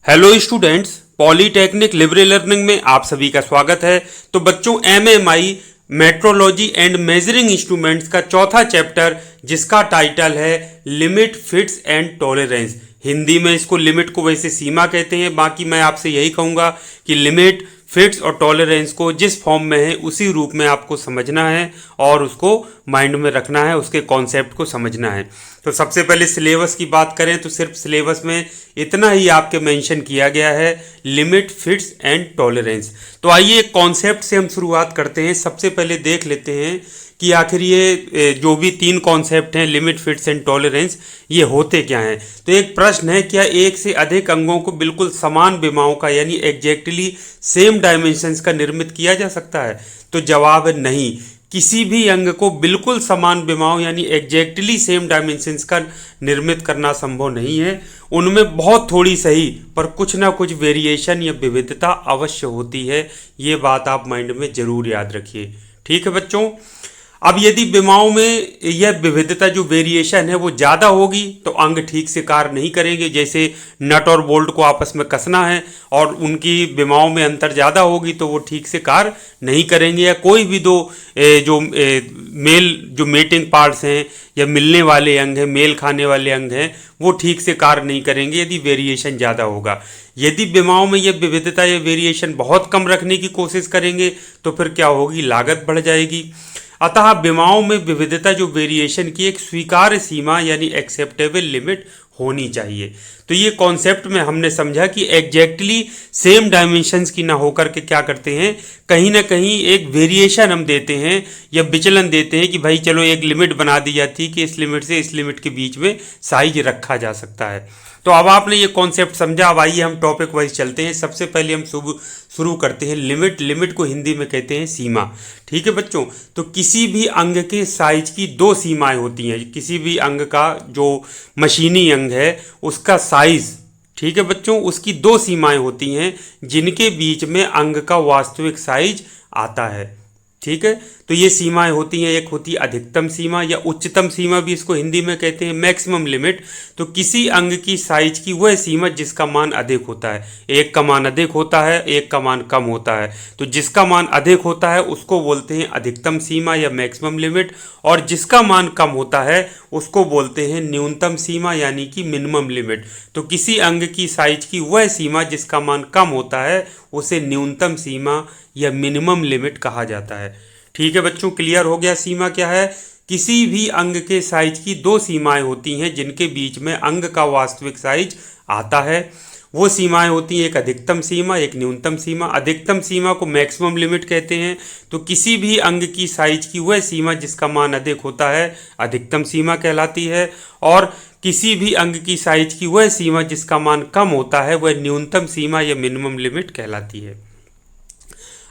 Hello students, polytechnic Libre learning में आप सभी का स्वागत है। तो बच्चों, MMI metrology and measuring instruments का चौथा चैप्टर जिसका टाइटल है limit fits and tolerance. Hindi में इसको लिमिट को वैसे सीमा कहते हैं, बाकी मैं आपसे यही कहूँगा कि लिमिट फिट्स और टॉलरेंस को जिस फॉर्म में है उसी रूप में आपको समझना है और उसको माइंड में रखना है, उसके कॉन्सेप्ट को समझना है। तो सबसे पहले सिलेबस की बात करें तो सिर्फ सिलेबस में इतना ही आपके मेंशन किया गया है, लिमिट फिट्स एंड टॉलरेंस। तो आइए एक कॉन्सेप्ट से हम शुरुआत करते हैं। सबसे पहले देख लेते हैं कि आखिर ये जो भी तीन कॉन्सेप्ट हैं, लिमिट फिट्स एंड टॉलरेंस, ये होते क्या हैं। तो एक प्रश्न है, क्या एक से अधिक अंगों को बिल्कुल समान विमाओं का यानी एग्जैक्टली सेम डायमेंशंस का निर्मित किया जा सकता है? तो जवाब है नहीं। किसी भी अंग को बिल्कुल समान विमाओं यानी एग्जैक्टली सेम डायमेंशंस का निर्मित करना संभव नहीं है। उनमें बहुत थोड़ी सही पर कुछ ना कुछ वेरिएशन या विविधता अवश्य होती है। ये बात आप माइंड में जरूर याद रखिए। ठीक है बच्चों। अब यदि विमाओं में यह विविधता जो वेरिएशन है वो ज़्यादा होगी तो अंग ठीक से कार्य नहीं करेंगे। जैसे नट और बोल्ट को आपस में कसना है और उनकी विमाओं में अंतर ज़्यादा होगी तो वो ठीक से कार्य नहीं करेंगे। या कोई भी दो जो मेटिंग पार्ट्स हैं या मिलने वाले अंग हैं, मेल खाने वाले अंग हैं, वो ठीक से कार्य नहीं करेंगे यदि वेरिएशन ज़्यादा होगा। यदि विमाओं में यह विविधता या वेरिएशन बहुत कम रखने की कोशिश करेंगे तो फिर क्या होगी, लागत बढ़ जाएगी। अतः विमाओं में विविधता जो वेरिएशन की एक स्वीकार्य सीमा यानी एक्सेप्टेबल लिमिट होनी चाहिए। तो ये कॉन्सेप्ट में हमने समझा कि एग्जैक्टली सेम डायमेंशंस की ना होकर के क्या करते हैं, कहीं ना कहीं एक वेरिएशन हम देते हैं या विचलन देते हैं कि भाई चलो एक लिमिट बना दी जाती है कि इस लिमिट से इस लिमिट के बीच में साइज रखा जा सकता है। तो अब आपने ये कॉन्सेप्ट समझा। अब आइए हम टॉपिक वाइज चलते हैं। सबसे पहले हम शुरू करते हैं लिमिट। लिमिट को हिंदी में कहते हैं सीमा। ठीक है बच्चों। तो किसी भी अंग के साइज की दो सीमाएं होती हैं। किसी भी अंग का जो मशीनी अंग है उसका साइज, ठीक है बच्चों, उसकी दो सीमाएं होती हैं जिनके बीच में अंग का वास्तविक साइज आता है। ठीक है। तो ये सीमाएं होती हैं, एक होती है अधिकतम सीमा या उच्चतम सीमा भी इसको हिंदी में कहते हैं, मैक्सिमम लिमिट। तो किसी अंग की साइज की वह सीमा जिसका मान अधिक होता है। एक का मान अधिक होता है, एक का मान कम होता है। तो जिसका मान अधिक होता है उसको बोलते हैं अधिकतम सीमा या मैक्सिमम लिमिट, और जिसका मान कम होता है उसको बोलते हैं न्यूनतम सीमा यानी कि मिनिमम लिमिट। तो किसी अंग की साइज की वह सीमा जिसका मान कम होता है उसे न्यूनतम सीमा या मिनिमम लिमिट कहा जाता है। ठीक है बच्चों, क्लियर हो गया सीमा क्या है। किसी भी अंग के साइज की दो सीमाएं होती हैं जिनके बीच में अंग का वास्तविक साइज आता है। वो सीमाएं होती हैं एक अधिकतम सीमा, एक न्यूनतम सीमा। अधिकतम सीमा को मैक्सिमम लिमिट कहते हैं। तो किसी भी अंग की साइज की वह सीमा जिसका मान अधिक होता है अधिकतम सीमा कहलाती है, और किसी भी अंग की साइज की वह सीमा जिसका मान कम होता है वह न्यूनतम सीमा या मिनिमम लिमिट कहलाती है।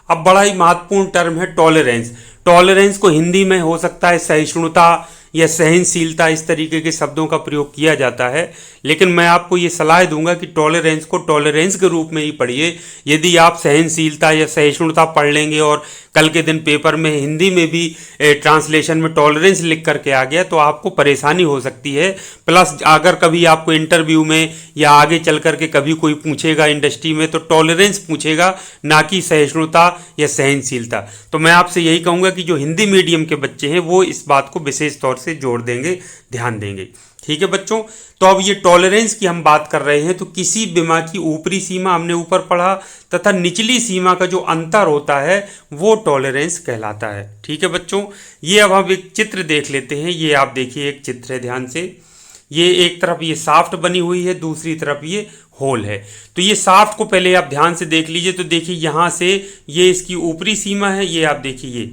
अब बड़ा ही महत्वपूर्ण टर्म है टॉलरेंस। टॉलरेंस को हिंदी में हो सकता है सहिष्णुता या सहनशीलता, इस तरीके के शब्दों का प्रयोग किया जाता है। लेकिन मैं आपको ये सलाह दूंगा कि टॉलरेंस को टॉलरेंस के रूप में ही पढ़िए। यदि आप सहनशीलता या सहिष्णुता पढ़ लेंगे और कल के दिन पेपर में हिंदी में भी ट्रांसलेशन में टॉलरेंस लिख करके आ गया तो आपको परेशानी हो सकती है। प्लस अगर कभी आपको इंटरव्यू में या आगे चल करके कभी कोई पूछेगा इंडस्ट्री में तो टॉलरेंस पूछेगा, ना कि सहिष्णुता या सहनशीलता। तो मैं आपसे यही कहूँगा कि जो हिंदी मीडियम के बच्चे हैं वो इस बात को विशेष तौर से जोर देंगे, ध्यान देंगे। ठीक है बच्चों। तो अब ये टॉलरेंस की हम बात कर रहे हैं। तो किसी विमा की ऊपरी सीमा हमने ऊपर पढ़ा तथा निचली सीमा का जो अंतर होता है वो टॉलरेंस कहलाता है। ठीक है बच्चों। ये अब हम एक चित्र देख लेते हैं। ये आप देखिए, एक चित्र है, ध्यान से। ये एक तरफ ये साफ्ट बनी हुई है, दूसरी तरफ ये होल है। तो ये साफ्ट को पहले आप ध्यान से देख लीजिए। तो देखिए यहाँ से ये इसकी ऊपरी सीमा है। ये आप देखिए, ये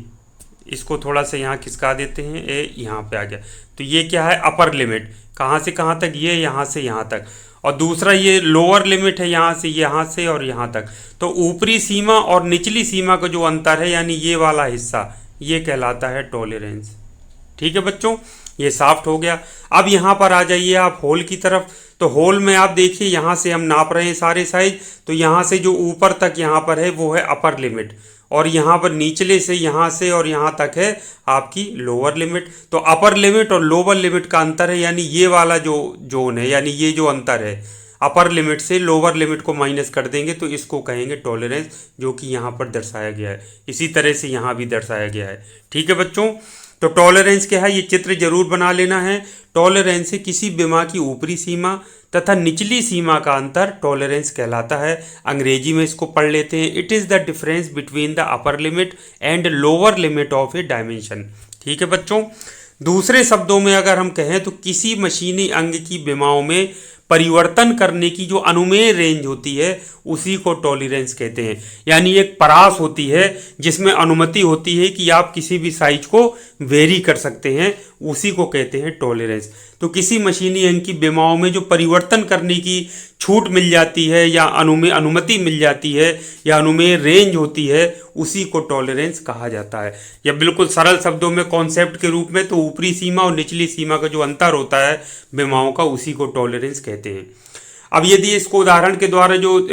इसको थोड़ा सा यहाँ खिसका देते हैं, ये यहाँ पे आ गया। तो ये क्या है, अपर लिमिट। कहाँ से कहाँ तक, ये यहाँ से यहाँ तक। और दूसरा ये लोअर लिमिट है, यहाँ से और यहाँ तक। तो ऊपरी सीमा और निचली सीमा का जो अंतर है यानी ये वाला हिस्सा, ये कहलाता है टॉलरेंस। ठीक है बच्चों, ये साफ्ट हो गया। अब यहाँ पर आ जाइए आप होल की तरफ। तो होल में आप देखिए, यहाँ से हम नाप रहे हैं सारे साइज। तो यहाँ से जो ऊपर तक यहाँ पर है वो है अपर लिमिट, और यहाँ पर निचले से यहाँ से और यहाँ तक है आपकी लोअर लिमिट। तो अपर लिमिट और लोअर लिमिट का अंतर है यानी ये वाला जो जोन है, यानी ये जो अंतर है अपर लिमिट से लोअर लिमिट को माइनस कर देंगे तो इसको कहेंगे टॉलरेंस, जो कि यहाँ पर दर्शाया गया है। इसी तरह से यहाँ भी दर्शाया गया है। ठीक है बच्चों, तो टॉलरेंस क्या है, ये चित्र जरूर बना लेना है। टॉलरेंस है किसी बीमा की ऊपरी सीमा तथा निचली सीमा का अंतर टॉलरेंस कहलाता है। अंग्रेजी में इसको पढ़ लेते हैं। It is the difference between the upper limit and lower limit of A dimension. ठीक है बच्चों, दूसरे शब्दों में अगर हम कहें तो किसी मशीनी अंग की बीमाओं में परिवर्तन करने की जो अनुमेय रेंज होती है उसी को टॉलरेंस कहते हैं। यानी एक परास होती है जिसमें अनुमति होती है कि आप किसी भी साइज को वेरी कर सकते हैं, उसी को कहते हैं टॉलरेंस। तो किसी मशीनी अंग की बीमाओं में जो परिवर्तन करने की छूट मिल जाती है या अनुमति मिल जाती है या अनुमेय रेंज होती है, उसी को टॉलरेंस कहा जाता है। या बिल्कुल सरल शब्दों में कॉन्सेप्ट के रूप में तो ऊपरी सीमा और निचली सीमा का जो अंतर होता है बीमाओं का, उसी को टॉलरेंस कहते हैं। अब यदि इसको उदाहरण के द्वारा जो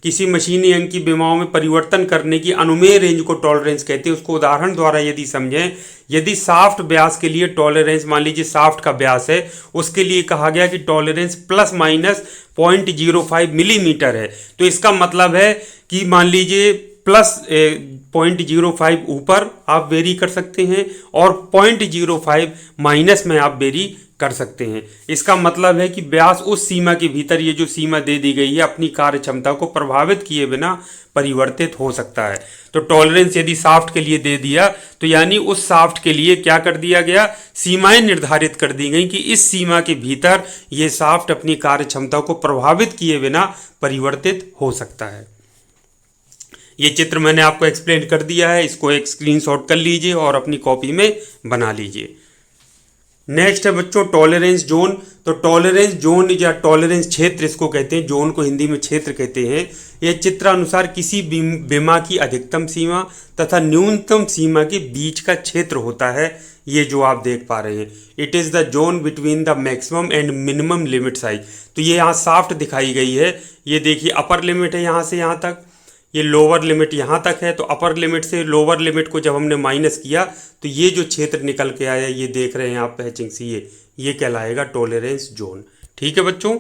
किसी मशीनी अंग की बीमाओं में परिवर्तन करने की अनुमेय रेंज को टॉलरेंस कहते हैं, उसको उदाहरण द्वारा यदि समझें, यदि साफ्ट व्यास के लिए टॉलरेंस, मान लीजिए साफ्ट का व्यास है, उसके लिए कहा गया कि टॉलरेंस प्लस माइनस 0.05 मिलीमीटर है, तो इसका मतलब है कि मान लीजिए प्लस 0.05 ऊपर आप वेरी कर सकते हैं और 0.05 माइनस में आप वेरी कर सकते हैं। इसका मतलब है कि व्यास उस सीमा के भीतर, ये जो सीमा दे दी गई है, अपनी कार्य क्षमता को प्रभावित किए बिना परिवर्तित हो सकता है। तो टॉलरेंस यदि साफ्ट के लिए दे दिया तो यानी उस साफ्ट के लिए क्या कर दिया गया, सीमाएं निर्धारित कर दी गई कि इस सीमा के भीतर ये साफ्ट अपनी कार्य क्षमता को प्रभावित किए बिना परिवर्तित हो सकता है। ये चित्र मैंने आपको एक्सप्लेन कर दिया है, इसको एक स्क्रीनशॉट कर लीजिए और अपनी कॉपी में बना लीजिए। नेक्स्ट है बच्चों टॉलरेंस जोन। तो टॉलरेंस जोन या टॉलरेंस क्षेत्र इसको कहते हैं, जोन को हिंदी में क्षेत्र कहते हैं। यह चित्र अनुसार किसी बीमा की अधिकतम सीमा तथा न्यूनतम सीमा के बीच का क्षेत्र होता है। ये जो आप देख पा रहे हैं, it is the zone between the maximum and minimum limit size. तो ये यहाँ साफ्ट दिखाई गई है, ये देखिए अपर लिमिट है यहाँ से यहाँ तक, ये लोअर लिमिट यहाँ तक है। तो अपर लिमिट से लोअर लिमिट को जब हमने माइनस किया तो ये जो क्षेत्र निकल के आया, ये देख रहे हैं आप पैचिंग से, ये कहलाएगा टॉलरेंस जोन। ठीक है बच्चों,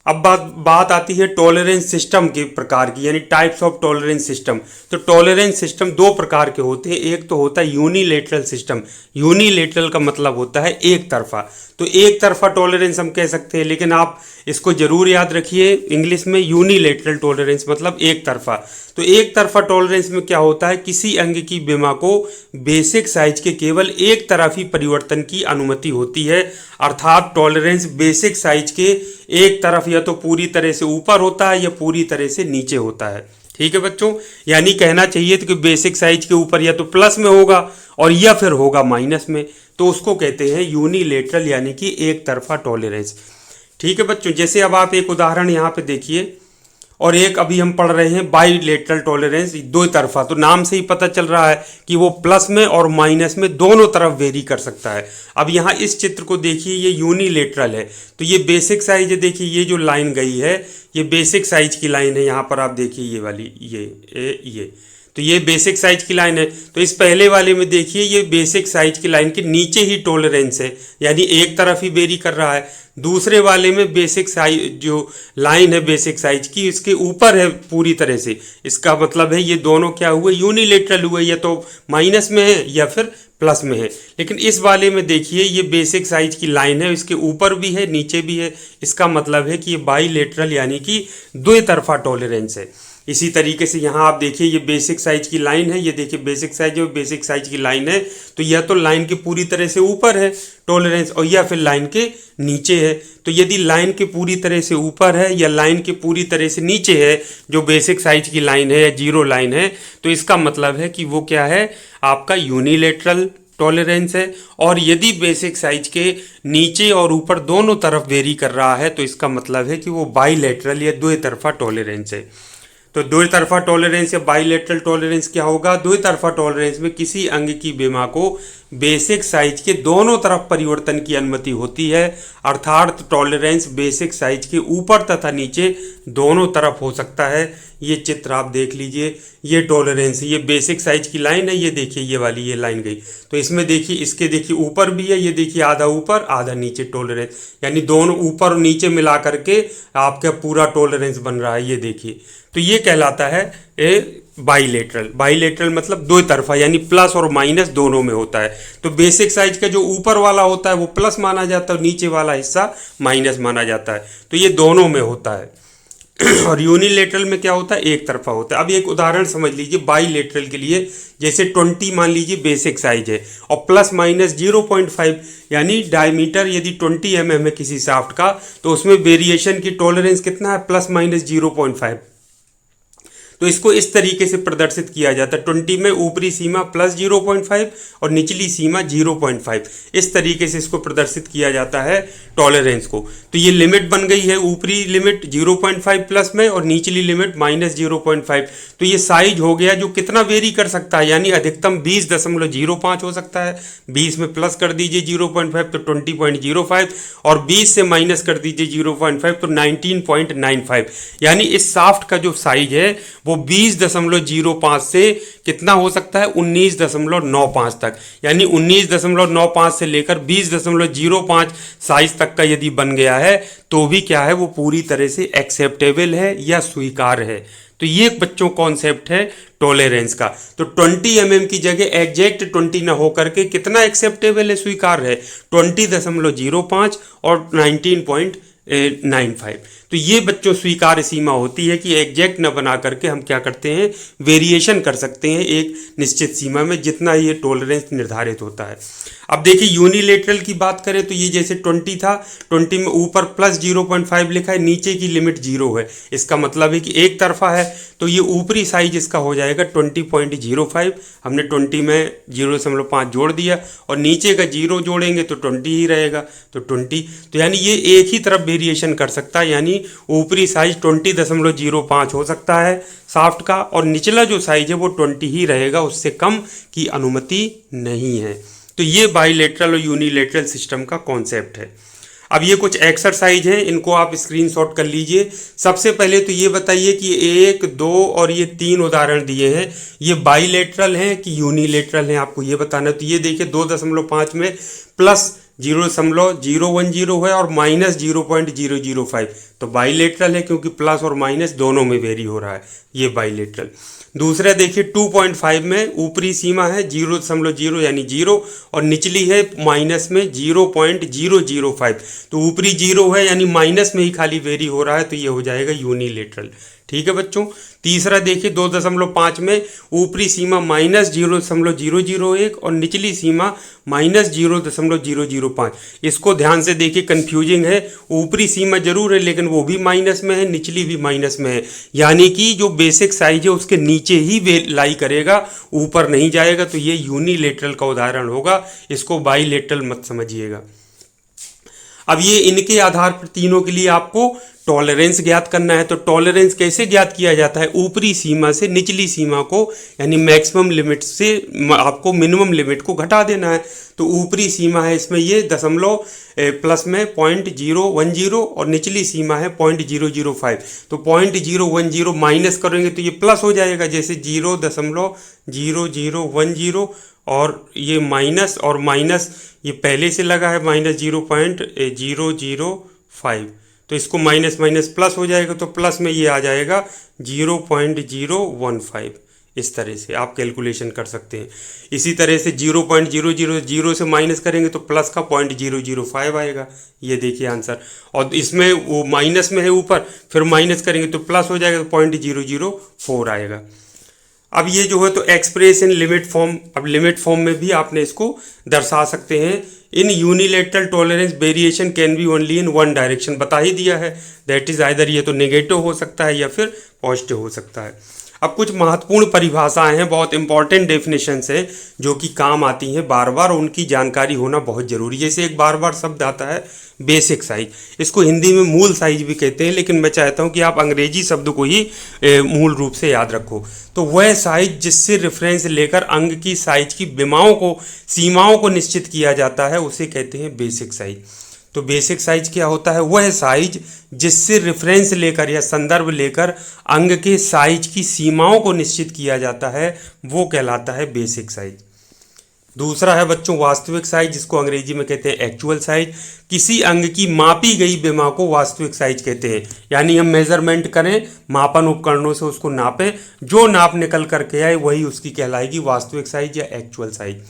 अब बात आती है टॉलरेंस सिस्टम के प्रकार की, यानी टाइप्स ऑफ टॉलरेंस सिस्टम। तो टॉलरेंस सिस्टम दो प्रकार के होते हैं। एक तो होता है यूनिलेटरल सिस्टम। यूनिलेटरल का मतलब होता है एक तरफा। तो एक तरफा टॉलरेंस हम कह सकते हैं, लेकिन आप इसको जरूर याद रखिए, इंग्लिश में यूनिलेटरल टॉलरेंस मतलब एक तरफा। तो एक तरफा टॉलरेंस में क्या होता है, किसी अंग की बीमा को बेसिक साइज के केवल एक तरफी परिवर्तन की अनुमति होती है। अर्थात टॉलरेंस बेसिक साइज के एक तरफ या तो पूरी तरह से ऊपर होता है या पूरी तरह से नीचे होता है। ठीक है बच्चों, यानी कहना चाहिए तो कि बेसिक साइज के ऊपर या तो प्लस में होगा और या फिर होगा माइनस में, तो उसको कहते हैं यूनिलेटरल यानी कि एक तरफा टॉलरेंस। ठीक है बच्चों, जैसे अब आप एक उदाहरण यहाँ पे देखिए, और एक अभी हम पढ़ रहे हैं बाईलेटरल टॉलरेंस, दो तरफा। तो नाम से ही पता चल रहा है कि वो प्लस में और माइनस में दोनों तरफ वेरी कर सकता है। अब यहाँ इस चित्र को देखिए, ये यूनिलेटरल है। तो ये बेसिक साइज है, देखिए ये जो लाइन गई है ये बेसिक साइज की लाइन है। यहाँ पर आप देखिए ये वाली, ये तो ये बेसिक साइज की लाइन है। तो इस पहले वाले में देखिए ये बेसिक साइज की लाइन के नीचे ही टॉलरेंस है, यानी एक तरफ ही वेरी कर रहा है। दूसरे वाले में बेसिक साइज जो लाइन है बेसिक साइज की, इसके ऊपर है पूरी तरह से। इसका मतलब है ये दोनों क्या हुए, यूनिलेटरल हुए, या तो माइनस में है या फिर प्लस में है। लेकिन इस वाले में देखिए ये बेसिक साइज की लाइन है, इसके ऊपर भी है नीचे भी है। इसका मतलब है कि ये बाईलेटरल यानी कि दो तरफा टॉलरेंस है। इसी तरीके से यहाँ आप देखिए ये बेसिक साइज की लाइन है, ये देखिए बेसिक साइज है, बेसिक साइज की लाइन है। तो यह तो लाइन के पूरी तरह से ऊपर है टॉलरेंस और या फिर लाइन के नीचे है। तो यदि लाइन के पूरी तरह से ऊपर है या लाइन के पूरी तरह से नीचे है, जो बेसिक साइज की लाइन है या जीरो लाइन है, तो इसका मतलब है कि वो क्या है, आपका यूनिलेटरल टॉलरेंस है। और यदि बेसिक साइज के नीचे और ऊपर दोनों तरफ वेरी कर रहा है तो इसका मतलब है कि वो बाईलेटरल या दो तरफा टॉलरेंस है। तो दो तरफा टॉलरेंस या बाईलेटरल टॉलरेंस क्या होगा, दो तरफा टॉलरेंस में किसी अंग की बीमा को बेसिक साइज के दोनों तरफ परिवर्तन की अनुमति होती है, अर्थात टॉलरेंस बेसिक साइज के ऊपर तथा नीचे दोनों तरफ हो सकता है। ये चित्र आप देख लीजिए, ये टॉलरेंस, ये बेसिक साइज की लाइन है, ये देखिए ये वाली ये लाइन गई, तो इसमें देखिए, इसके देखिए ऊपर भी है, ये देखिए आधा ऊपर आधा नीचे टॉलरेंस, यानी दोनों ऊपर और नीचे मिला करके आपका पूरा टॉलरेंस बन रहा है, ये देखिए। तो ये कहलाता है ए बाईलेटरल। बाईलेटरल मतलब दो तरफा, यानी प्लस और माइनस दोनों में होता है। तो बेसिक साइज का जो ऊपर वाला होता है वो प्लस माना जाता है, नीचे वाला हिस्सा माइनस माना जाता है। तो ये दोनों में होता है। और यूनिलेटरल में क्या होता है, एक तरफा होता है। अब एक उदाहरण समझ लीजिए बाईलेटरल के लिए, जैसे 20 मान लीजिए बेसिक साइज है और प्लस माइनस 0.5 यानी डायमीटर यदि 20 mm है किसी शाफ्ट का, तो उसमें वेरिएशन की टॉलरेंस कितना है, प्लस माइनस 0.5। तो इसको इस तरीके से प्रदर्शित किया जाता है, 20 में ऊपरी सीमा प्लस 0.5 और निचली सीमा 0.5, इस तरीके से इसको प्रदर्शित किया जाता है टॉलरेंस को। तो ये लिमिट बन गई है, ऊपरी लिमिट 0.5 प्लस में और निचली लिमिट माइनस 0.5। तो ये साइज हो गया जो कितना वेरी कर सकता है, यानी अधिकतम 20.05 हो सकता है। 20 में प्लस कर दीजिए 0.5 तो 20.05 और 20 से माइनस कर दीजिए 0.5 तो 19.95, यानी इस शाफ्ट का जो साइज है वो 20.05 से कितना हो सकता है, 19.95 तक, यानी 19.95 से लेकर 20.05 साइज तक का यदि बन गया है तो भी क्या है, वो पूरी तरह से एक्सेप्टेबल है या स्वीकार्य है। तो ये बच्चों कॉन्सेप्ट है टॉलरेंस का। तो 20 mm की जगह एग्जैक्ट 20 ना हो करके कितना एक्सेप्टेबल है, स्वीकार्य है, 20.05 और 19.95। तो ये बच्चों स्वीकार्य सीमा होती है कि एग्जैक्ट न बना करके हम क्या करते हैं, वेरिएशन कर सकते हैं एक निश्चित सीमा में, जितना ये टॉलरेंस निर्धारित होता है। अब देखिए यूनिलेटरल की बात करें तो ये जैसे 20 था, 20 में ऊपर प्लस 0.5 लिखा है, नीचे की लिमिट 0 है, इसका मतलब है कि एक तरफा है। तो ये ऊपरी साइज इसका हो जाएगा 20.05, हमने 20 में 0.5 जोड़ दिया और नीचे का 0 जोड़ेंगे तो 20 ही रहेगा, तो 20। तो यानी ये एक ही तरफ वेरिएशन कर सकता है, यानी ऊपरी साइज 20.05 हो सकता है शाफ्ट का, और निचला जो साइज है वो 20 ही रहेगा, उससे कम की अनुमति नहीं है। तो ये बाईलेटरल और यूनिलेटरल सिस्टम का कॉन्सेप्ट है। अब ये कुछ एक्सरसाइज हैं, इनको आप स्क्रीनशॉट कर लीजिए। सबसे पहले तो ये बताइए कि 1, 2 और ये 3 उदाहरण दिए हैं, ये बाईलेटरल हैं कि यूनिलेटरल हैं, आपको ये बताना है। तो ये देखिए 2.5 में प्लस 0.010 है और माइनस 0.005, तो बाईलेटरल है क्योंकि प्लस और माइनस दोनों में वेरी हो रहा है, ये बाईलेटरल। दूसरा देखिए 2.5 में ऊपरी सीमा है 0.0 यानी 0 और निचली है माइनस में 0.005, तो ऊपरी 0 है यानी माइनस में ही खाली वेरी हो रहा है, तो ये हो जाएगा यूनिलेटरल। ठीक है बच्चों। तीसरा देखिए 2.5 में ऊपरी सीमा माइनस 0.001 और निचली सीमा माइनस 0.005। इसको ध्यान से देखिए, कंफ्यूजिंग है, ऊपरी सीमा जरूर है लेकिन वो भी माइनस में है, निचली भी माइनस में है, यानी कि जो बेसिक साइज है उसके नीचे ही लाई करेगा, ऊपर नहीं जाएगा। तो ये यूनिलेटरल का उदाहरण होगा, इसको बाईलेटरल मत समझिएगा। अब ये इनके आधार पर तीनों के लिए आपको टॉलरेंस ज्ञात करना है। तो टॉलरेंस कैसे ज्ञात किया जाता है, ऊपरी सीमा से निचली सीमा को यानी मैक्सिमम लिमिट से आपको मिनिमम लिमिट को घटा देना है। तो ऊपरी सीमा है इसमें ये दशमलव प्लस में 0.010 और निचली सीमा है 0.005, तो 0.010 माइनस करेंगे तो ये प्लस हो जाएगा, जैसे 0.0010 और ये माइनस और माइनस ये पहले से लगा है माइनस 0.005, तो इसको माइनस माइनस प्लस हो जाएगा, तो प्लस में ये आ जाएगा 0.015। इस तरह से आप कैलकुलेशन कर सकते हैं। इसी तरह से 0.000 से माइनस करेंगे तो प्लस का 0.005 आएगा, ये देखिए आंसर। और इसमें वो माइनस में है ऊपर, फिर माइनस करेंगे तो प्लस हो जाएगा, तो 0.004 आएगा। अब ये जो है तो एक्सप्रेस इन लिमिट फॉर्म, अब लिमिट फॉर्म में भी आपने इसको दर्शा सकते हैं। In unilateral tolerance variation can be only in one direction, बता ही दिया है, दैट इज आइदर ये तो नेगेटिव हो सकता है या फिर पॉजिटिव हो सकता है। अब कुछ महत्वपूर्ण परिभाषाएं हैं, बहुत इंपॉर्टेंट डेफिनेशंस है जो कि काम आती हैं बार बार, और उनकी जानकारी होना बहुत जरूरी है। जैसे एक बार बार शब्द आता है बेसिक साइज, इसको हिंदी में मूल साइज भी कहते हैं, लेकिन मैं चाहता हूं कि आप अंग्रेजी शब्द को ही मूल रूप से याद रखो। तो वह साइज जिससे रेफरेंस लेकर अंग की साइज की सीमाओं को निश्चित किया जाता है उसे कहते हैं बेसिक साइज। तो बेसिक साइज क्या होता है? वह साइज जिससे रेफरेंस लेकर या संदर्भ लेकर अंग के साइज की सीमाओं को निश्चित किया जाता है वो कहलाता है बेसिक साइज। दूसरा है बच्चों वास्तविक साइज, जिसको अंग्रेजी में कहते हैं एक्चुअल साइज। किसी अंग की मापी गई विमा को वास्तविक साइज कहते हैं, यानी हम मेजरमेंट करें, मापन उपकरणों से उसको नापें, जो नाप निकल करके आए वही उसकी कहलाएगी वास्तविक साइज या एक्चुअल साइज।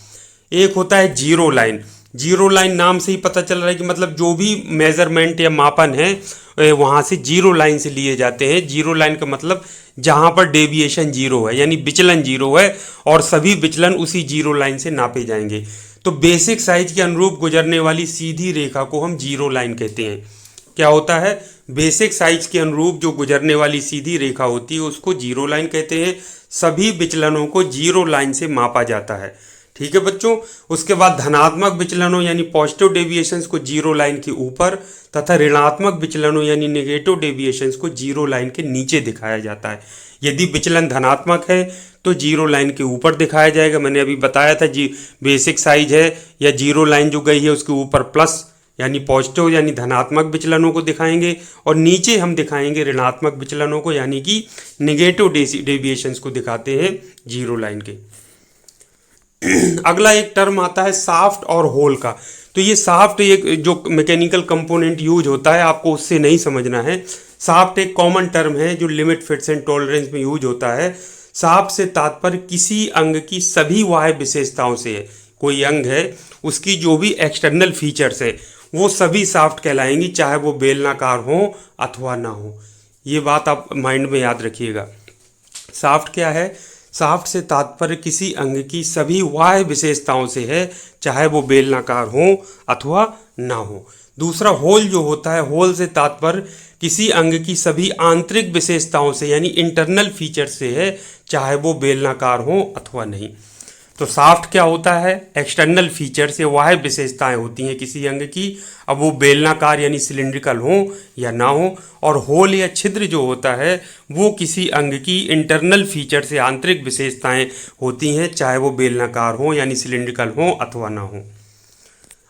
एक होता है जीरो लाइन। जीरो लाइन नाम से ही पता चल रहा है कि मतलब जो भी मेजरमेंट या मापन है वहाँ से जीरो लाइन से लिए जाते हैं। जीरो लाइन का मतलब जहाँ पर डेविएशन जीरो है, यानी विचलन जीरो है और सभी विचलन उसी जीरो लाइन से नापे जाएंगे। तो बेसिक साइज के अनुरूप गुजरने वाली सीधी रेखा को हम जीरो लाइन कहते हैं। क्या होता है? बेसिक साइज के अनुरूप जो गुजरने वाली सीधी रेखा होती है उसको जीरो लाइन कहते हैं। सभी विचलनों को जीरो लाइन से मापा जाता है। ठीक है बच्चों। उसके बाद धनात्मक विचलनों यानी पॉजिटिव डेविएशंस को जीरो लाइन के ऊपर तथा ऋणात्मक विचलनों यानी नेगेटिव डेविएशंस को जीरो लाइन के नीचे दिखाया जाता है। यदि विचलन धनात्मक है तो जीरो लाइन के ऊपर दिखाया जाएगा। मैंने अभी बताया था जी बेसिक साइज है या जीरो लाइन जो गई है उसके ऊपर प्लस यानी पॉजिटिव यानी धनात्मक विचलनों को दिखाएंगे और नीचे हम दिखाएंगे ऋणात्मक विचलनों को यानी कि नेगेटिव डेविएशंस को दिखाते हैं जीरो लाइन के। अगला एक टर्म आता है साफ्ट और होल का। तो ये साफ्ट एक जो मैकेनिकल कंपोनेंट यूज होता है आपको उससे नहीं समझना है। साफ्ट एक कॉमन टर्म है जो लिमिट फिट्स एंड टॉलरेंस में यूज होता है। साफ्ट से तात्पर्य किसी अंग की सभी बाह्य विशेषताओं से है। कोई अंग है उसकी जो भी एक्सटर्नल फीचर्स है वो सभी साफ्ट कहलाएंगी, चाहे वो बेलनाकार हो अथवा ना हो। ये बात आप माइंड में याद रखिएगा। साफ्ट क्या है? साफ्ट से तात्पर्य किसी अंग की सभी बाह्य विशेषताओं से है, चाहे वो बेलनाकार हो अथवा ना हो। दूसरा होल जो होता है, होल से तात्पर्य किसी अंग की सभी आंतरिक विशेषताओं से यानी इंटरनल फीचर से है, चाहे वो बेलनाकार हो अथवा नहीं। तो साफ्ट क्या होता है? एक्सटर्नल फीचर से बाह्य विशेषताएं होती हैं किसी अंग की, अब वो बेलनाकार यानी सिलिंड्रिकल हो या ना हो। और होल या छिद्र जो होता है वो किसी अंग की इंटरनल फीचर से आंतरिक विशेषताएं होती हैं, चाहे वो बेलनाकार हो यानी सिलिंड्रिकल हो अथवा ना हो।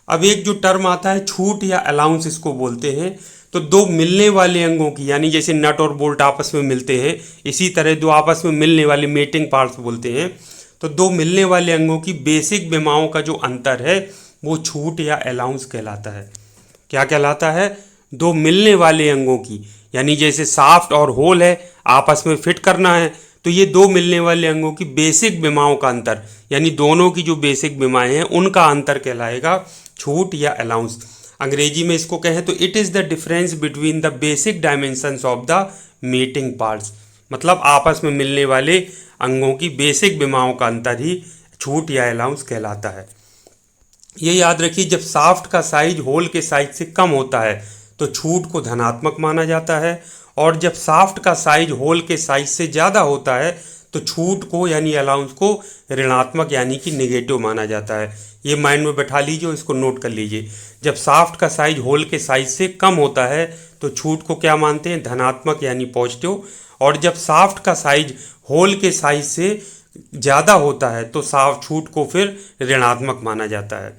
अब एक जो टर्म आता है छूट या अलाउंस, इसको बोलते हैं। तो दो मिलने वाले अंगों की यानी जैसे नट और बोल्ट आपस में मिलते हैं, इसी तरह दो आपस में मिलने वाले मेटिंग पार्ट्स बोलते हैं। तो दो मिलने वाले अंगों की बेसिक विमाओं का जो अंतर है वो छूट या अलाउंस कहलाता है। क्या कहलाता है? दो मिलने वाले अंगों की यानी जैसे साफ्ट और होल है आपस में फिट करना है, तो ये दो मिलने वाले अंगों की बेसिक विमाओं का अंतर यानी दोनों की जो बेसिक विमाएं हैं उनका अंतर कहलाएगा छूट या अलाउंस। अंग्रेजी में इसको कहें तो it is the difference between the basic dimensions of the mating parts, मतलब आपस में मिलने वाले अंगों की बेसिक विमाओं का अंतर ही छूट या अलाउंस कहलाता है। ये याद रखिए, जब साफ्ट का साइज होल के साइज से कम होता है तो छूट को धनात्मक माना जाता है, और जब साफ्ट का साइज होल के साइज से ज़्यादा होता है तो छूट को यानी अलाउंस को ऋणात्मक यानी कि नेगेटिव माना जाता है। ये माइंड में बैठा लीजिए, इसको नोट कर लीजिए। जब साफ्ट का साइज होल के साइज से कम होता है तो छूट को क्या मानते हैं? धनात्मक यानी पॉजिटिव। और जब साफ्ट का साइज होल के साइज से ज़्यादा होता है तो छूट को फिर ऋणात्मक माना जाता है।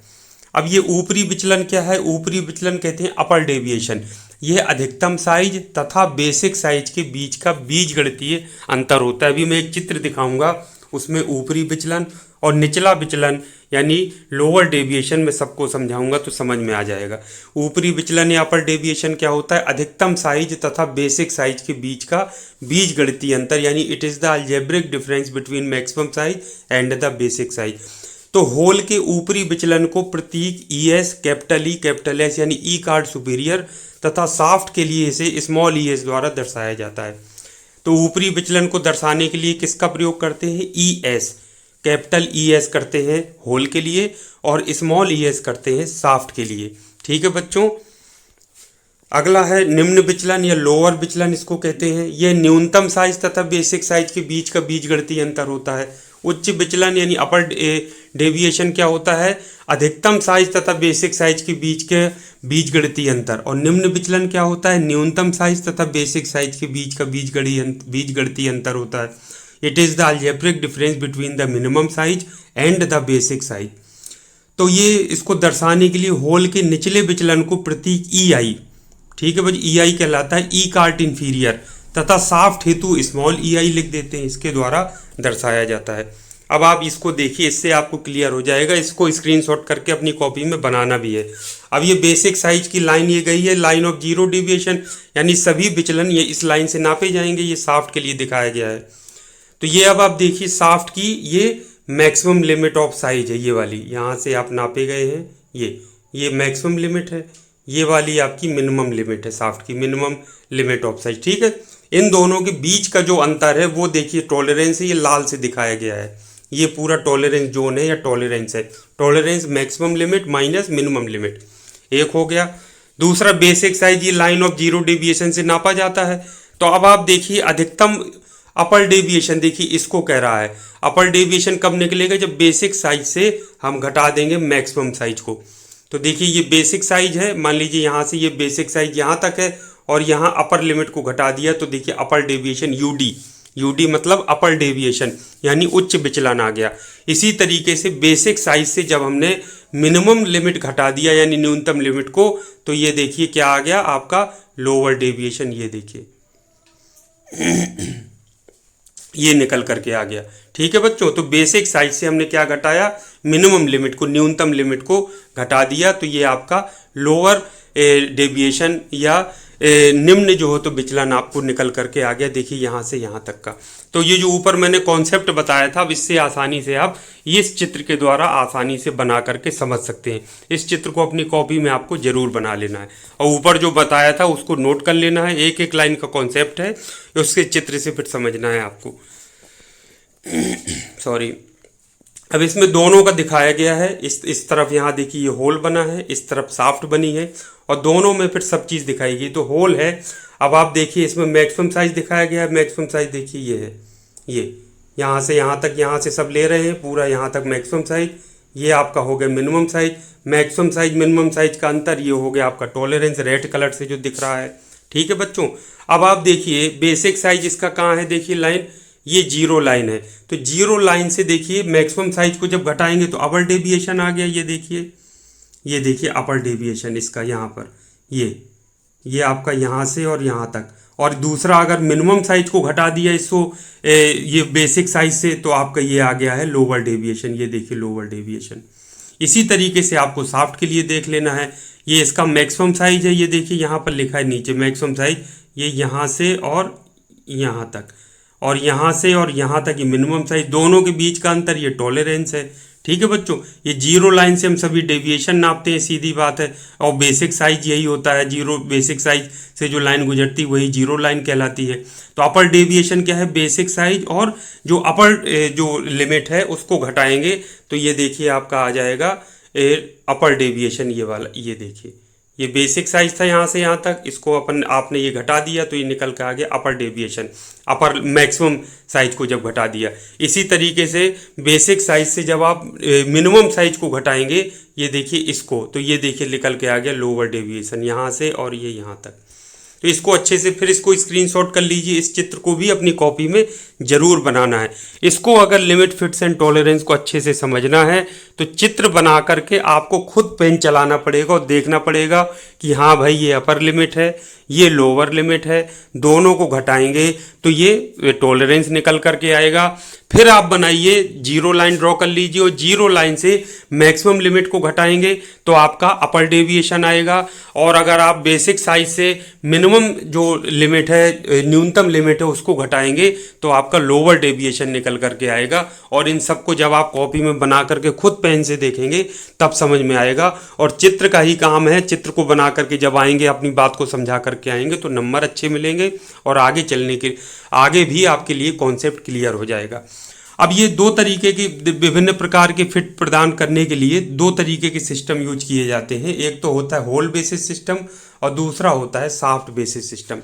अब ये ऊपरी विचलन क्या है? ऊपरी विचलन कहते हैं अपर डेविएशन। यह अधिकतम साइज तथा बेसिक साइज के बीच का बीजगणितीय अंतर होता है। अभी मैं एक चित्र दिखाऊंगा, उसमें ऊपरी विचलन और निचला विचलन यानी लोअर डेविएशन में सबको समझाऊंगा तो समझ में आ जाएगा। ऊपरी विचलन या अपर डेविएशन क्या होता है? अधिकतम साइज तथा बेसिक साइज के बीच का बीजगणितीय अंतर यानी it is the algebraic difference between maximum size and the basic size. तो होल के ऊपरी विचलन को प्रतीक ES, capital E, capital S यानी ई कार्ड सुपीरियर तथा साफ्ट के लिए इसे स्मॉल ES द्वारा दर्शाया जाता है। तो ऊपरी विचलन को दर्शाने के लिए किसका प्रयोग करते हैं? ES, कैपिटल ES करते हैं होल के लिए और स्मॉल ES करते हैं साफ्ट के लिए। ठीक है बच्चों। अगला है निम्न विचलन या लोअर विचलन, इसको कहते हैं। यह न्यूनतम साइज तथा बेसिक साइज के बीच का बीजगणितीय अंतर होता है। उच्च विचलन यानी अपर डेविएशन क्या होता है? अधिकतम साइज तथा बेसिक साइज के बीच के बीजगणितीय अंतर। और निम्न विचलन क्या होता है? न्यूनतम साइज तथा बेसिक साइज के बीच का बीजगणितीय अंतर होता है। It is the algebraic difference between the minimum size and the basic size. तो ये इसको दर्शाने के लिए होल के निचले विचलन को प्रतीक ई आई, ठीक है भाई, ई आई कहलाता है, ई कार्ट इंफीरियर, तथा साफ्ट हेतु स्मॉल ई आई लिख देते हैं, इसके द्वारा दर्शाया जाता है। अब आप इसको देखिए, इससे आपको क्लियर हो जाएगा। इसको स्क्रीनशॉट करके अपनी कॉपी में बनाना भी है। अब ये बेसिक साइज की लाइन ये गई है, लाइन ऑफ जीरो डिविएशन, यानी सभी विचलन ये इस लाइन से नापे जाएंगे। ये साफ्ट के लिए दिखाया गया है। तो ये अब आप देखिए साफ्ट की ये मैक्सिमम लिमिट ऑफ साइज है, ये वाली यहाँ से आप नापे गए हैं, ये मैक्सिमम लिमिट है, ये वाली आपकी मिनिमम लिमिट है, साफ्ट की मिनिमम लिमिट ऑफ साइज, ठीक है। इन दोनों के बीच का जो अंतर है वो देखिए टॉलरेंस है, ये लाल से दिखाया गया है। ये पूरा टॉलरेंस जोन है या टॉलरेंस है, tolerance maximum limit minus minimum limit, एक हो गया। दूसरा बेसिक साइज, ये लाइन ऑफ जीरो डेविएशन से नापा जाता है। तो अब आप देखिए अधिकतम अपर डेविएशन, देखिए इसको कह रहा है अपर डेविएशन कब निकलेगा? जब बेसिक साइज से हम घटा देंगे मैक्सिमम साइज को। तो देखिए ये बेसिक साइज है, मान लीजिए यहाँ से ये बेसिक साइज यहाँ तक है और यहाँ अपर लिमिट को घटा दिया, तो देखिए अपर डेविएशन यूडी, यूडी मतलब अपर डेविएशन यानी उच्च विचलन आ गया। इसी तरीके से बेसिक साइज से जब हमने मिनिमम लिमिट घटा दिया यानी न्यूनतम लिमिट को, तो ये देखिए क्या आ गया आपका लोअर डेविएशन, ये देखिए ये निकल करके आ गया, ठीक है बच्चों। तो बेसिक साइज से हमने क्या घटाया? मिनिमम लिमिट को, न्यूनतम लिमिट को घटा दिया, तो ये आपका लोअर डेविएशन या निम्न जो हो तो विचलन आपको निकल करके आ गया। देखिए यहाँ से यहाँ तक का। तो ये जो ऊपर मैंने कॉन्सेप्ट बताया था, अब इससे आसानी से आप इस चित्र के द्वारा आसानी से बना करके समझ सकते हैं। इस चित्र को अपनी कॉपी में आपको जरूर बना लेना है और ऊपर जो बताया था उसको नोट कर लेना है। एक एक लाइन का कॉन्सेप्ट है, उसके चित्र से फिर समझना है आपको। सॉरी। अब इसमें दोनों का दिखाया गया है। इस तरफ यहाँ देखिए ये होल बना है, इस तरफ साफ्ट बनी है और दोनों में फिर सब चीज़ दिखाई गई। तो होल है। अब आप देखिए इसमें मैक्सिमम साइज दिखाया गया है। मैक्सिमम साइज देखिए ये है, ये यहाँ से यहाँ तक, यहाँ से सब ले रहे हैं पूरा यहाँ तक मैक्सिमम साइज। ये आपका हो गया minimum size. Maximum size minimum size का अंतर ये हो गया आपका टॉलरेंस, रेड कलर से जो दिख रहा है, ठीक है बच्चों। अब आप देखिए बेसिक साइज इसका कहाँ है? देखिए लाइन, ये जीरो लाइन है। तो जीरो लाइन से देखिए मैक्सिमम साइज को जब घटाएंगे तो अपर डेविएशन आ गया। ये देखिए अपर डेविएशन इसका यहाँ पर, ये आपका यहाँ से और यहाँ तक। और दूसरा अगर मिनिमम साइज को घटा दिया इसको ये बेसिक साइज से, तो आपका ये आ गया है लोअर डेविएशन। ये देखिए लोअर डेविएशन। इसी तरीके से आपको साफ्ट के लिए देख लेना है। ये इसका मैक्सिमम साइज है, ये देखिए यहाँ पर लिखा है नीचे मैक्सिमम साइज, ये यहाँ से और यहाँ तक, और यहाँ से और यहाँ तक ये मिनिमम साइज। दोनों के बीच का अंतर ये टॉलरेंस है, ठीक है बच्चों। ये जीरो लाइन से हम सभी डेविएशन नापते हैं, सीधी बात है। और बेसिक साइज यही होता है, जीरो बेसिक साइज से जो लाइन गुजरती है वही जीरो लाइन कहलाती है। तो अपर डेविएशन क्या है? बेसिक साइज और जो अपर जो लिमिट है उसको घटाएंगे तो ये देखिए आपका आ जाएगा अपर डेविएशन, ये वाला। ये देखिए ये बेसिक साइज था यहाँ से यहाँ तक, इसको आपने ये घटा दिया तो ये निकल के आ गया अपर डेविएशन, अपर मैक्सिमम साइज को जब घटा दिया। इसी तरीके से बेसिक साइज से जब आप मिनिमम साइज को घटाएंगे, ये देखिए इसको, तो ये देखिए निकल के आ गया लोअर डेविएशन यहाँ से और ये यहाँ तक। तो इसको अच्छे से फिर इसको स्क्रीनशॉट कर लीजिए। इस चित्र को भी अपनी कॉपी में जरूर बनाना है। इसको अगर लिमिट फिट्स एंड टॉलरेंस को अच्छे से समझना है तो चित्र बना करके आपको खुद पेन चलाना पड़ेगा और देखना पड़ेगा कि हाँ भाई ये अपर लिमिट है, ये लोअर लिमिट है, दोनों को घटाएंगे तो ये टॉलरेंस निकल करके आएगा। फिर आप बनाइए, जीरो लाइन ड्रॉ कर लीजिए और जीरो लाइन से मैक्सिमम लिमिट को घटाएंगे तो आपका अपर डेविएशन आएगा। और अगर आप बेसिक साइज से मिनिमम जो लिमिट है, न्यूनतम लिमिट है, उसको घटाएंगे तो आपका लोअर डेविएशन निकल करके आएगा। और इन सबको जब आप कॉपी में बना करके खुद पेन से देखेंगे तब समझ में आएगा। और चित्र का ही काम है, चित्र को बना करके जब आएंगे अपनी बात को समझा करके आएंगे तो नंबर अच्छे मिलेंगे और आगे चलने के आगे भी आपके लिए कॉन्सेप्ट क्लियर हो जाएगा। अब ये दो तरीके की विभिन्न प्रकार के फिट प्रदान करने के लिए दो तरीके के सिस्टम यूज किए जाते हैं। एक तो होता है होल बेसिस सिस्टम और दूसरा होता है सॉफ्ट बेसिस सिस्टम।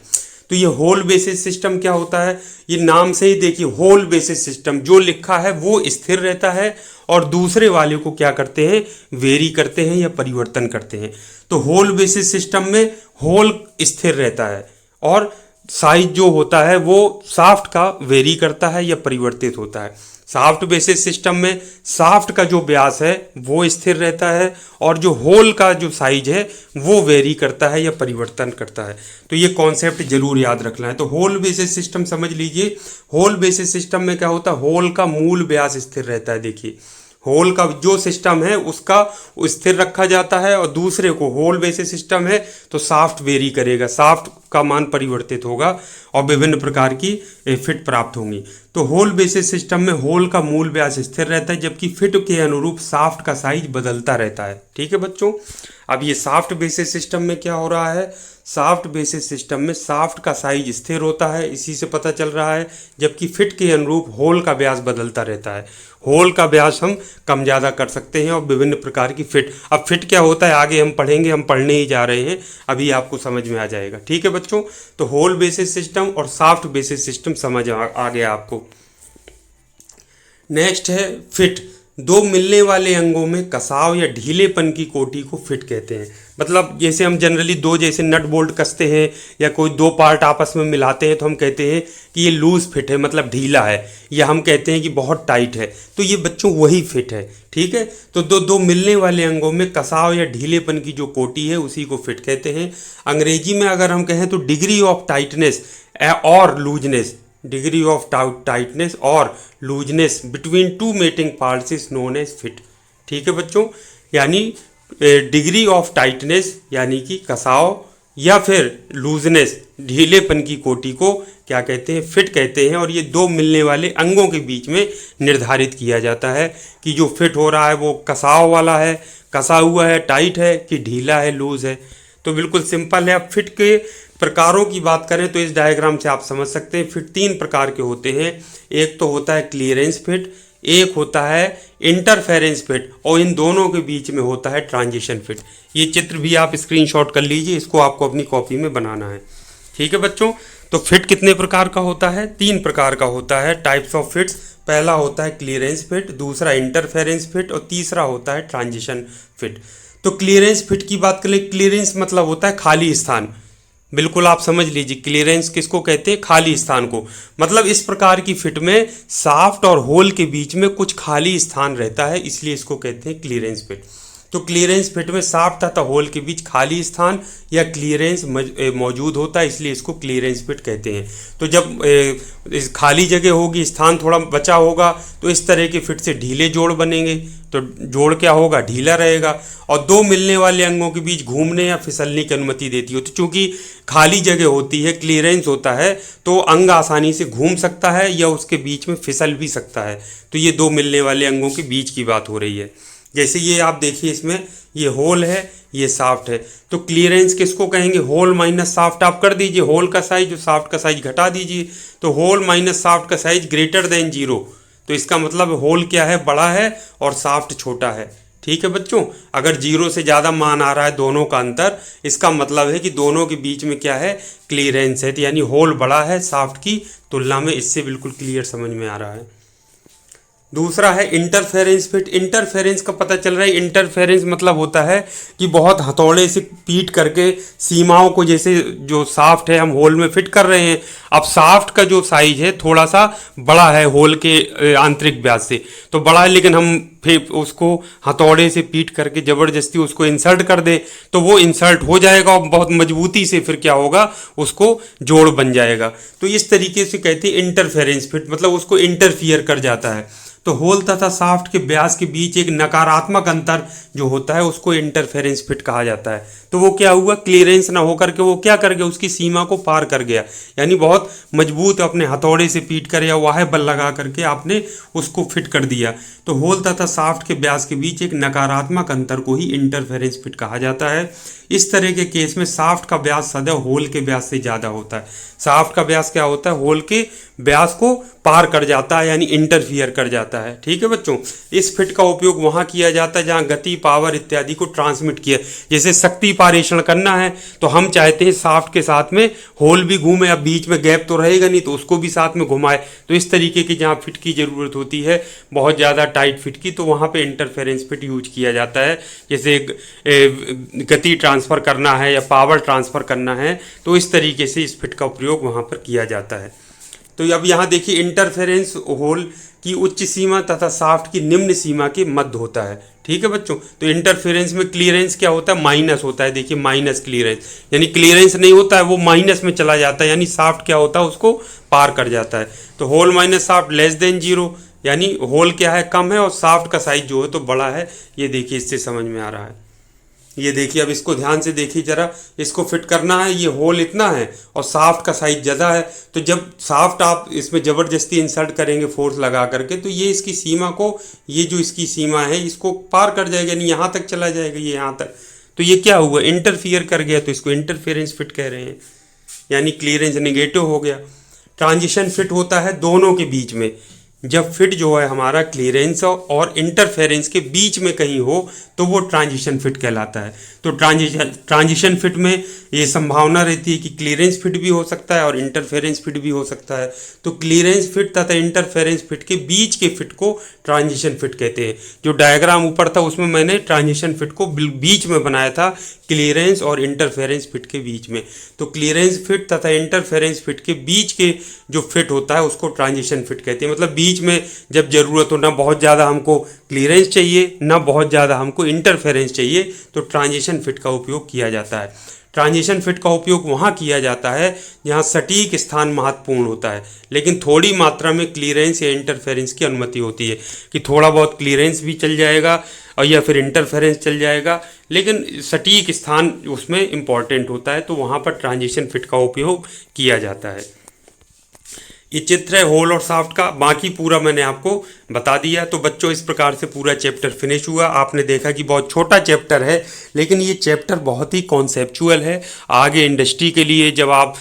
तो ये होल बेसिस सिस्टम क्या होता है, ये नाम से ही देखिए होल बेसिस सिस्टम, जो लिखा है वो स्थिर रहता है और दूसरे वाले को क्या करते हैं, वेरी करते हैं या परिवर्तन करते हैं। तो होल बेसिस सिस्टम में होल स्थिर रहता है और साइज जो होता है वो शाफ्ट का वेरी करता है या परिवर्तित होता है। शाफ्ट बेसिस सिस्टम में शाफ्ट का जो व्यास है वो स्थिर रहता है और जो होल का जो साइज है वो वेरी करता है या परिवर्तन करता है। तो ये कॉन्सेप्ट जरूर याद रखना है। तो होल बेसिस सिस्टम समझ लीजिए, होल बेसिस सिस्टम में क्या होता है, होल का मूल व्यास स्थिर रहता है। देखिए होल का जो सिस्टम है उसका स्थिर रखा जाता है और दूसरे को, होल बेसिस सिस्टम है तो शाफ्ट वेरी करेगा, शाफ्ट का मान परिवर्तित होगा और विभिन्न प्रकार की फिट प्राप्त होंगी। तो होल बेसिस सिस्टम में होल का मूल व्यास स्थिर रहता है जबकि फिट के अनुरूप शाफ्ट का साइज बदलता रहता है। ठीक है बच्चों, अब ये शाफ्ट बेसिस सिस्टम में क्या हो रहा है, शाफ्ट बेसिस सिस्टम में शाफ्ट का साइज स्थिर होता है, इसी से पता चल रहा है, जबकि फिट के अनुरूप होल का व्यास बदलता रहता है। होल का व्यास हम कम ज़्यादा कर सकते हैं और विभिन्न प्रकार की फिट, अब फिट क्या होता है आगे हम पढ़ेंगे, हम पढ़ने ही जा रहे हैं, अभी आपको समझ में आ जाएगा। ठीक है बच्चों, तो होल बेसिस सिस्टम और शाफ्ट बेसिस सिस्टम समझ आ गया आपको। नेक्स्ट है फिट। दो मिलने वाले अंगों में कसाव या ढीलेपन की कोटि को फिट कहते हैं। मतलब जैसे हम जनरली दो जैसे नट बोल्ट कसते हैं या कोई दो पार्ट आपस में मिलाते हैं तो हम कहते हैं कि ये लूज फिट है, मतलब ढीला है, या हम कहते हैं कि बहुत टाइट है। तो ये बच्चों वही फिट है। ठीक है, तो दो मिलने वाले अंगों में कसाव या ढीलेपन की जो कोटि है उसी को फिट कहते हैं। अंग्रेजी में अगर हम कहें तो डिग्री ऑफ टाइटनेस और लूजनेस, डिग्री ऑफ टाइटनेस और looseness between two mating parts is known as fit. ठीक है बच्चों, यानी डिग्री ऑफ टाइटनेस यानी कि कसाव या फिर लूजनेस ढीलेपन की कोटि को क्या कहते हैं, फिट कहते हैं। और ये दो मिलने वाले अंगों के बीच में निर्धारित किया जाता है कि जो फिट हो रहा है वो कसाव वाला है, कसा हुआ है, टाइट है, कि ढीला है, लूज है। तो बिल्कुल सिंपल है। अब फिट के प्रकारों की बात करें तो इस डायग्राम से आप समझ सकते हैं फिट तीन प्रकार के होते हैं। एक तो होता है क्लियरेंस फिट, एक होता है इंटरफेरेंस फिट और इन दोनों के बीच में होता है ट्रांजिशन फिट। ये चित्र भी आप स्क्रीनशॉट कर लीजिए, इसको आपको अपनी कॉपी में बनाना है। ठीक है बच्चों, तो फिट कितने प्रकार का होता है, तीन प्रकार का होता है, टाइप्स ऑफ फिट्स। पहला होता है क्लियरेंस फिट, दूसरा इंटरफेरेंस फिट और तीसरा होता है ट्रांजिशन फिट। तो क्लियरेंस फिट की बात करें, क्लियरेंस मतलब होता है खाली स्थान। बिल्कुल आप समझ लीजिए क्लियरेंस किसको कहते हैं, खाली स्थान को। मतलब इस प्रकार की फिट में शाफ्ट और होल के बीच में कुछ खाली स्थान रहता है, इसलिए इसको कहते हैं क्लियरेंस फिट। तो क्लियरेंस फिट में शाफ्ट तथा होल के बीच खाली स्थान या क्लियरेंस मौजूद होता है, इसलिए इसको क्लियरेंस फिट कहते हैं। तो जब इस खाली जगह होगी, स्थान थोड़ा बचा होगा, तो इस तरह के फिट से ढीले जोड़ बनेंगे, तो जोड़ क्या होगा, ढीला रहेगा। और दो मिलने वाले अंगों के बीच घूमने या फिसलने की अनुमति देती है। तो चूंकि खाली जगह होती है, क्लियरेंस होता है, तो अंग आसानी से घूम सकता है या उसके बीच में फिसल भी सकता है। तो ये दो मिलने वाले अंगों के बीच की बात हो रही है। जैसे ये आप देखिए, इसमें ये होल है, ये शाफ्ट है, तो क्लियरेंस किसको कहेंगे, होल माइनस शाफ्ट आप कर दीजिए, होल का साइज और शाफ्ट का साइज घटा दीजिए, तो होल माइनस शाफ्ट का साइज ग्रेटर देन 0। तो इसका मतलब होल क्या है, बड़ा है और शाफ्ट छोटा है। ठीक है बच्चों, अगर 0 से ज़्यादा मान आ रहा है दोनों का अंतर, इसका मतलब है कि दोनों के बीच में क्या है, क्लियरेंस है, तो यानी होल बड़ा है शाफ्ट की तुलना में। इससे बिल्कुल क्लियर समझ में आ रहा है। दूसरा है इंटरफेरेंस फिट। इंटरफेरेंस का पता चल रहा है, इंटरफेरेंस मतलब होता है कि बहुत हथौड़े से पीट करके सीमाओं को, जैसे जो शाफ्ट है हम होल में फिट कर रहे हैं, अब शाफ्ट का जो साइज है थोड़ा सा बड़ा है होल के आंतरिक व्यास से, तो बड़ा है, लेकिन हम फिर उसको हथौड़े से पीट करके जबरदस्ती उसको इंसर्ट कर दे तो वो इंसर्ट हो जाएगा और बहुत मजबूती से फिर क्या होगा, उसको जोड़ बन जाएगा। तो इस तरीके से कहते हैं इंटरफेरेंस फिट, मतलब उसको इंटरफियर कर जाता है। तो होल तथा शाफ्ट के व्यास के बीच एक नकारात्मक अंतर जो होता है उसको इंटरफेरेंस फिट कहा जाता है। तो वो क्या हुआ, क्लियरेंस ना होकर के वो क्या कर गया, उसकी सीमा को पार कर गया, यानी बहुत मजबूत अपने हथौड़े से पीट कर या वाह बल लगा करके आपने उसको फिट कर दिया। तो होल तथा शाफ्ट के व्यास के बीच एक नकारात्मक अंतर को ही इंटरफेरेंस फिट कहा जाता है। इस तरह के केस में शाफ्ट का व्यास सदैव होल के व्यास से ज़्यादा होता है। शाफ्ट का व्यास क्या होता है, होल के व्यास को पार कर जाता है, यानी इंटरफियर कर जाता है। ठीक है बच्चों, इस फिट का उपयोग वहाँ किया जाता है जहाँ गति, पावर इत्यादि को ट्रांसमिट किया, जैसे शक्ति पारेषण करना है तो हम चाहते हैं शाफ्ट के साथ में होल भी घूमे, अब बीच में गैप तो रहेगा नहीं तो उसको भी साथ में घुमाए। तो इस तरीके की जहाँ फिट की ज़रूरत होती है बहुत ज़्यादा टाइट फिट की, तो वहाँ पे इंटरफेरेंस फिट यूज किया जाता है। जैसे गति ट्रांसफ़र करना है या पावर ट्रांसफ़र करना है तो इस तरीके से इस फिट का प्रयोग वहाँ पर किया जाता है। तो अब यहाँ देखिए, इंटरफेरेंस होल की उच्च सीमा तथा शाफ्ट की निम्न सीमा के मध्य होता है। ठीक है बच्चों, तो इंटरफेरेंस में क्लियरेंस क्या होता है, माइनस होता है। देखिए माइनस क्लियरेंस, यानी क्लियरेंस नहीं होता है, वो माइनस में चला जाता है, यानी शाफ्ट क्या होता है उसको पार कर जाता है। तो hole minus shaft less than zero, यानी होल क्या है, कम है और शाफ्ट का साइज जो है तो बड़ा है। ये देखिए इससे समझ में आ रहा है। ये देखिए, अब इसको ध्यान से देखिए जरा, इसको फिट करना है, ये होल इतना है और शाफ्ट का साइज ज़्यादा है। तो जब शाफ्ट आप इसमें ज़बरदस्ती इंसर्ट करेंगे फोर्स लगा करके, तो ये इसकी सीमा को, ये जो इसकी सीमा है इसको पार कर जाएगा, यानी यहाँ तक चला जाएगा, ये यहाँ तक। तो ये क्या हुआ, इंटरफियर कर गया, तो इसको इंटरफेरेंस फिट कह रहे हैं, यानी क्लियरेंस नेगेटिव हो गया। ट्रांजिशन फिट होता है दोनों के बीच में, जब फिट जो है हमारा क्लियरेंस और इंटरफेरेंस के बीच में कहीं हो तो वो ट्रांजिशन फिट कहलाता है। तो ट्रांजिशन फिट में ये संभावना रहती है कि क्लियरेंस फिट भी हो सकता है और इंटरफेरेंस फिट भी हो सकता है। तो क्लियरेंस फिट तथा इंटरफेरेंस फिट के बीच के फिट को ट्रांजिशन फिट कहते हैं। जो डायग्राम ऊपर था उसमें मैंने ट्रांजिशन फिट को बीच में बनाया था, क्लियरेंस और इंटरफेरेंस फिट के बीच में। तो क्लियरेंस फिट तथा इंटरफेरेंस फिट के बीच के जो फिट होता है उसको ट्रांजिशन फिट कहते हैं। मतलब बीच में जब जरूरत हो, ना बहुत ज़्यादा हमको क्लियरेंस चाहिए ना बहुत ज़्यादा हमको इंटरफेरेंस चाहिए, तो ट्रांजिशन फिट का उपयोग किया जाता है। ट्रांजिशन फिट का उपयोग वहाँ किया जाता है जहाँ सटीक स्थान महत्वपूर्ण होता है, लेकिन थोड़ी मात्रा में क्लियरेंस या इंटरफेरेंस की अनुमति होती है, कि थोड़ा बहुत क्लियरेंस भी चल जाएगा और या फिर इंटरफेरेंस चल जाएगा, लेकिन सटीक स्थान उसमें इम्पॉर्टेंट होता है, तो वहाँ पर ट्रांजिशन फिट का उपयोग किया जाता है। ये चित्र है होल और शाफ्ट का, बाकी पूरा मैंने आपको बता दिया। तो बच्चों, इस प्रकार से पूरा चैप्टर फिनिश हुआ। आपने देखा कि बहुत छोटा चैप्टर है, लेकिन ये चैप्टर बहुत ही कॉन्सेप्चुअल है। आगे इंडस्ट्री के लिए जब आप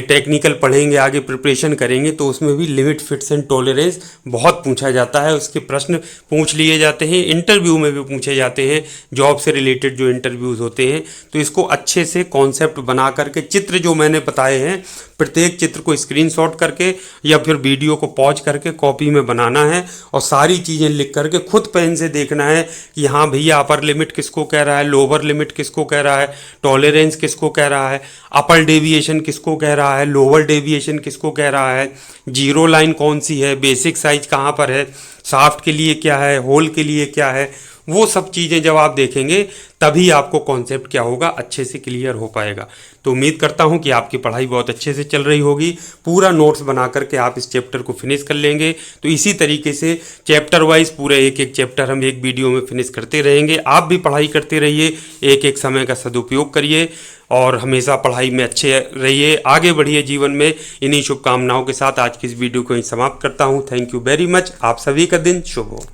टेक्निकल पढ़ेंगे, आगे प्रिपरेशन करेंगे, तो उसमें भी लिमिट, फिट्स एंड टॉलरेंस बहुत पूछा जाता है। उसके प्रश्न पूछ लिए जाते हैं, इंटरव्यू में भी पूछे जाते हैं, जॉब से रिलेटेड जो इंटरव्यूज़ होते हैं। तो इसको अच्छे से कॉन्सेप्ट बना करके, चित्र जो मैंने बताए हैं, प्रत्येक चित्र को स्क्रीनशॉट करके या फिर वीडियो को पॉज करके कॉपी में बनाना है और सारी चीज़ें लिख करके खुद पेन से देखना है कि हाँ भैया अपर लिमिट किसको कह रहा है, लोअर लिमिट किसको कह रहा है, टॉलरेंस किसको कह रहा है, अपर डेविएशन किसको कह रहा है, लोअर डेविएशन किसको कह रहा है, जीरो लाइन कौन सी है, बेसिक साइज कहाँ पर है, शाफ्ट के लिए क्या है, होल के लिए क्या है। वो सब चीज़ें जब आप देखेंगे तभी आपको कॉन्सेप्ट क्या होगा अच्छे से क्लियर हो पाएगा। तो उम्मीद करता हूँ कि आपकी पढ़ाई बहुत अच्छे से चल रही होगी। पूरा नोट्स बना करके आप इस चैप्टर को फिनिश कर लेंगे। तो इसी तरीके से चैप्टर वाइज पूरे एक एक चैप्टर हम एक वीडियो में फिनिश करते रहेंगे। आप भी पढ़ाई करते रहिए, एक एक समय का सदुपयोग करिए और हमेशा पढ़ाई में अच्छे रहिए, आगे बढ़िए जीवन में। इन्हीं शुभकामनाओं के साथ आज की इस वीडियो को ही समाप्त करता हूँ। Thank you very much. आप सभी का दिन शुभ हो।